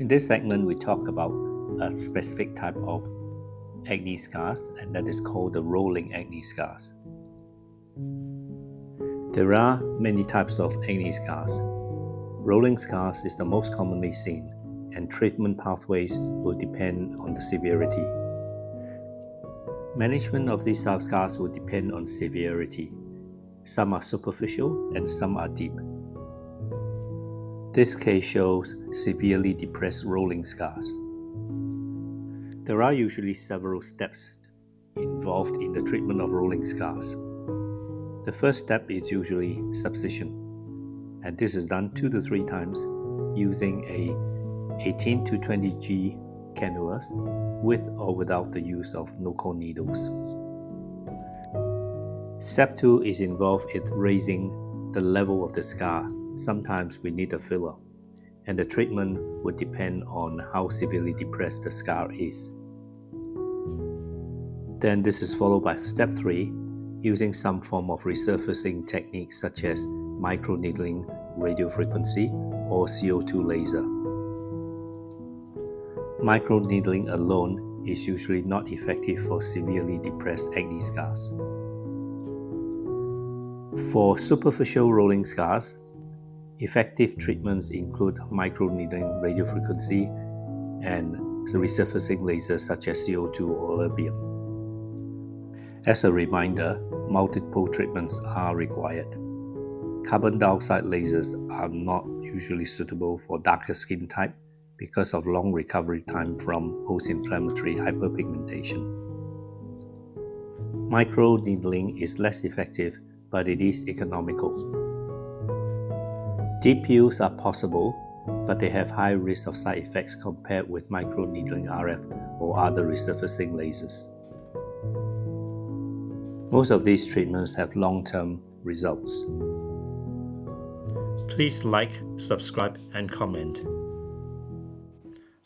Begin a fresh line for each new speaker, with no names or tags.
In this segment, we talk about a specific type of acne scars, and that is called the rolling acne scars. There are many types of acne scars. Rolling scars is the most commonly seen, and treatment pathways will depend on the severity. Management of these type of scars will depend on severity. Some are superficial and some are deep. This case shows severely depressed rolling scars. There are usually several steps involved in the treatment of rolling scars. The first step is usually subcision, and this is done 2 to 3 times using a 18 to 20G cannulas with or without the use of no-core needles. Step 2 is involved in raising the level of the scar. Sometimes we need a filler, and the treatment would depend on how severely depressed the scar is. Then this is followed by step 3, using some form of resurfacing techniques such as microneedling, radiofrequency, or CO2 laser. Microneedling alone is usually not effective for severely depressed acne scars. For superficial rolling scars, effective treatments include microneedling, radiofrequency, and resurfacing lasers such as CO2 or erbium. As a reminder, multiple treatments are required. Carbon dioxide lasers are not usually suitable for darker skin type because of long recovery time from post-inflammatory hyperpigmentation. Microneedling is less effective, but it is economical. Deep peels are possible, but they have high risk of side effects compared with microneedling RF or other resurfacing lasers. Most of these treatments have long-term results. Please like, subscribe, and comment.